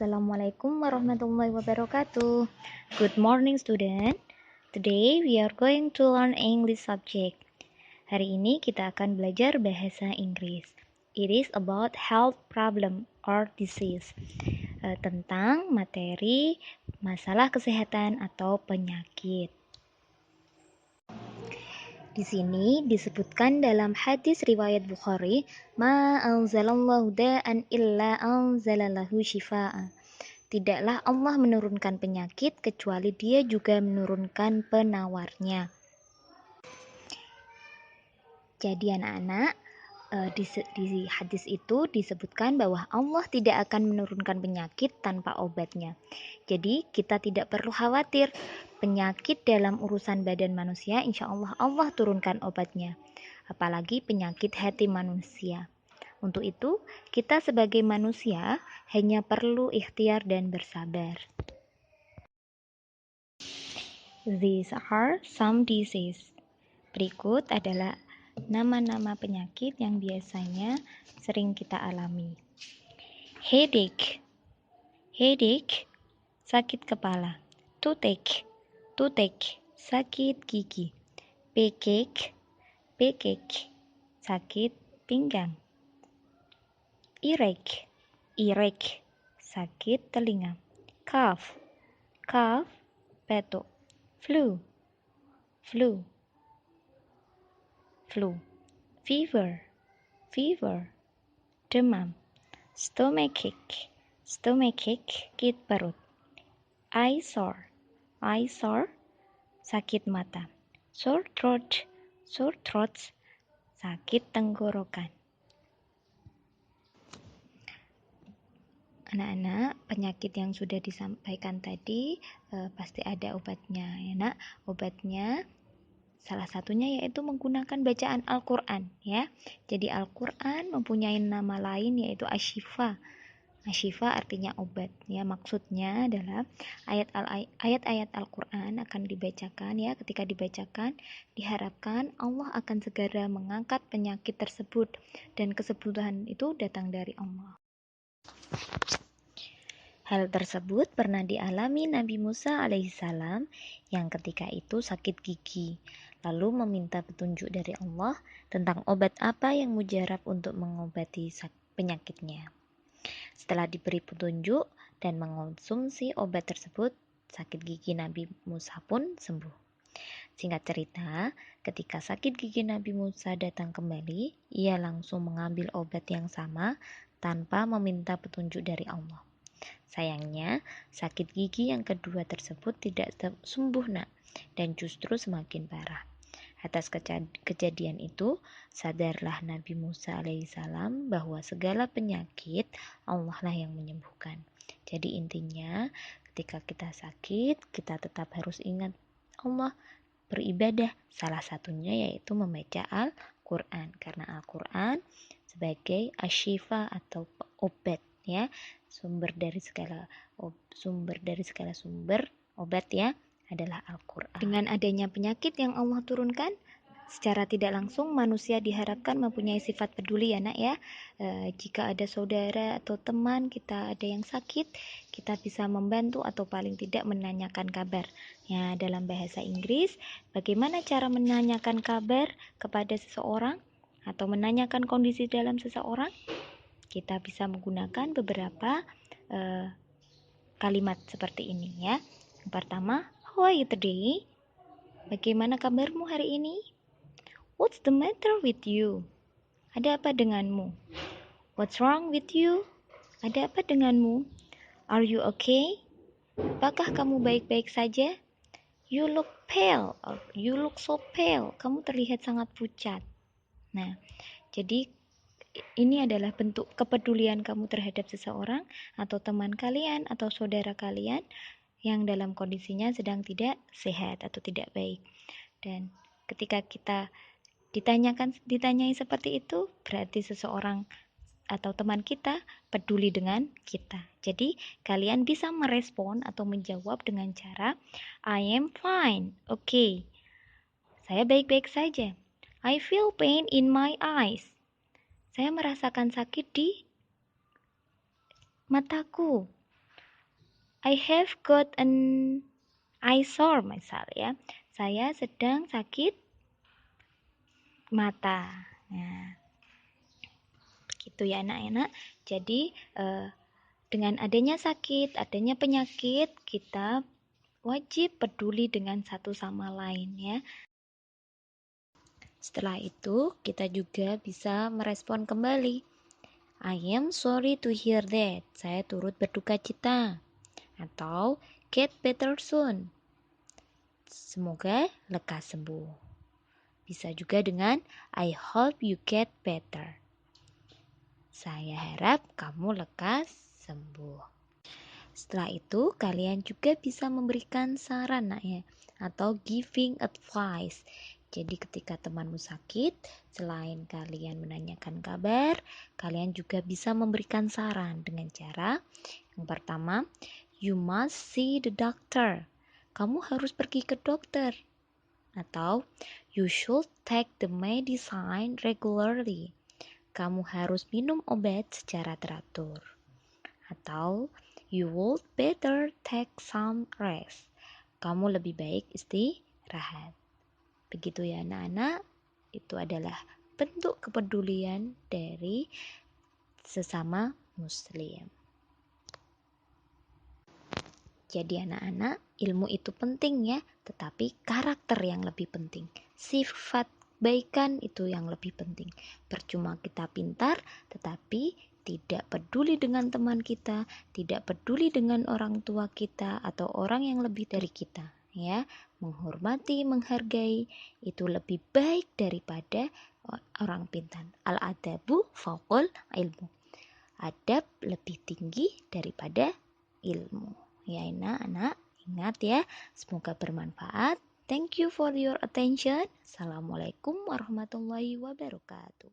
Assalamualaikum warahmatullahi wabarakatuh. Good morning student. Today we are going to learn English subject. Hari ini kita akan belajar bahasa Inggris. It is about health problem or disease. Tentang materi masalah kesehatan atau penyakit. Di sini disebutkan dalam hadis riwayat Bukhari, ma anzalallahu da'an illa anzalalahu shifaa. Tidaklah Allah menurunkan penyakit kecuali Dia juga menurunkan penawarnya. Jadi anak-anak, di hadis itu disebutkan bahwa Allah tidak akan menurunkan penyakit tanpa obatnya. Jadi kita tidak perlu khawatir penyakit dalam urusan badan manusia, insya Allah Allah turunkan obatnya. Apalagi penyakit hati manusia. Untuk itu, kita sebagai manusia hanya perlu ikhtiar dan bersabar. These are some diseases. Berikut adalah nama-nama penyakit yang biasanya sering kita alami. Headache, sakit kepala. Toothache, sakit gigi. Backache, sakit pinggang. Earache, sakit telinga. Cough, batuk. Flu, fever, demam. Stomachache, sakit perut. Eye sore, sakit mata. Sore throat, sakit tenggorokan. Anak-anak, penyakit yang sudah disampaikan tadi pasti ada obatnya ya nak. Obatnya salah satunya yaitu menggunakan bacaan Al-Quran ya. Jadi Al-Quran mempunyai nama lain yaitu Ashifa. Ashifa artinya obat ya. Maksudnya adalah ayat-ayat Al-Quran akan dibacakan ya. Ketika dibacakan diharapkan Allah akan segera mengangkat penyakit tersebut dan kesembuhan itu datang dari Allah. Hal tersebut pernah dialami Nabi Musa alaihissalam yang ketika itu sakit gigi, lalu meminta petunjuk dari Allah tentang obat apa yang mujarab untuk mengobati penyakitnya. Setelah diberi petunjuk dan mengonsumsi obat tersebut, sakit gigi Nabi Musa pun sembuh. Singkat cerita, ketika sakit gigi Nabi Musa datang kembali, ia langsung mengambil obat yang sama tanpa meminta petunjuk dari Allah. Sayangnya, sakit gigi yang kedua tersebut tidak sembuh nak, dan justru semakin parah. Atas kejadian itu, sadarlah Nabi Musa alaihissalam bahwa segala penyakit Allah lah yang menyembuhkan. Jadi intinya, ketika kita sakit, kita tetap harus ingat Allah, beribadah. Salah satunya yaitu membaca Al-Quran, karena Al-Quran sebagai asyifa atau obat ya, sumber dari segala sumber obat ya adalah Al-Quran. Dengan adanya penyakit yang Allah turunkan, secara tidak langsung manusia diharapkan mempunyai sifat peduli ya nak ya. Jika ada saudara atau teman kita ada yang sakit, kita bisa membantu atau paling tidak menanyakan kabar. Ya, dalam bahasa Inggris, bagaimana cara menanyakan kabar kepada seseorang atau menanyakan kondisi dalam seseorang? Kita bisa menggunakan beberapa kalimat seperti ini ya. Yang pertama, how are you today? Bagaimana kabarmu hari ini? What's the matter with you? Ada apa denganmu? What's wrong with you? Ada apa denganmu? Are you okay? Apakah kamu baik-baik saja? You look pale. You look so pale. Kamu terlihat sangat pucat. Nah, jadi ini adalah bentuk kepedulian kamu terhadap seseorang atau teman kalian atau saudara kalian yang dalam kondisinya sedang tidak sehat atau tidak baik. Dan ketika kita ditanyai seperti itu, berarti seseorang atau teman kita peduli dengan kita. Jadi kalian bisa merespon atau menjawab dengan cara I am fine, okay. Saya baik-baik saja. I feel pain in my eyes. Saya merasakan sakit di mataku. I have got an eyesore misal ya. Saya sedang sakit mata. Nah, begitu ya anak-anak. Jadi dengan adanya sakit, adanya penyakit, kita wajib peduli dengan satu sama lain ya. Setelah itu, kita juga bisa merespon kembali. I am sorry to hear that. Saya turut berduka cita. Atau get better soon. Semoga lekas sembuh. Bisa juga dengan I hope you get better. Saya harap kamu lekas sembuh. Setelah itu, kalian juga bisa memberikan saran ya, atau giving advice. Jadi ketika temanmu sakit, selain kalian menanyakan kabar, kalian juga bisa memberikan saran dengan cara yang pertama, you must see the doctor. Kamu harus pergi ke dokter. Atau you should take the medicine regularly. Kamu harus minum obat secara teratur. Atau you would better take some rest. Kamu lebih baik istirahat. Begitu ya anak-anak, itu adalah bentuk kepedulian dari sesama muslim. Jadi anak-anak, ilmu itu penting ya, tetapi karakter yang lebih penting. Sifat kebaikan itu yang lebih penting. Percuma kita pintar, tetapi tidak peduli dengan teman kita, tidak peduli dengan orang tua kita atau orang yang lebih dari kita. Ya, menghormati, menghargai itu lebih baik daripada orang pintar. Al-adabu fauqul ilmu. Adab lebih tinggi daripada ilmu. Ya anak-anak, ingat ya, semoga bermanfaat. Thank you for your attention. Assalamualaikum warahmatullahi wabarakatuh.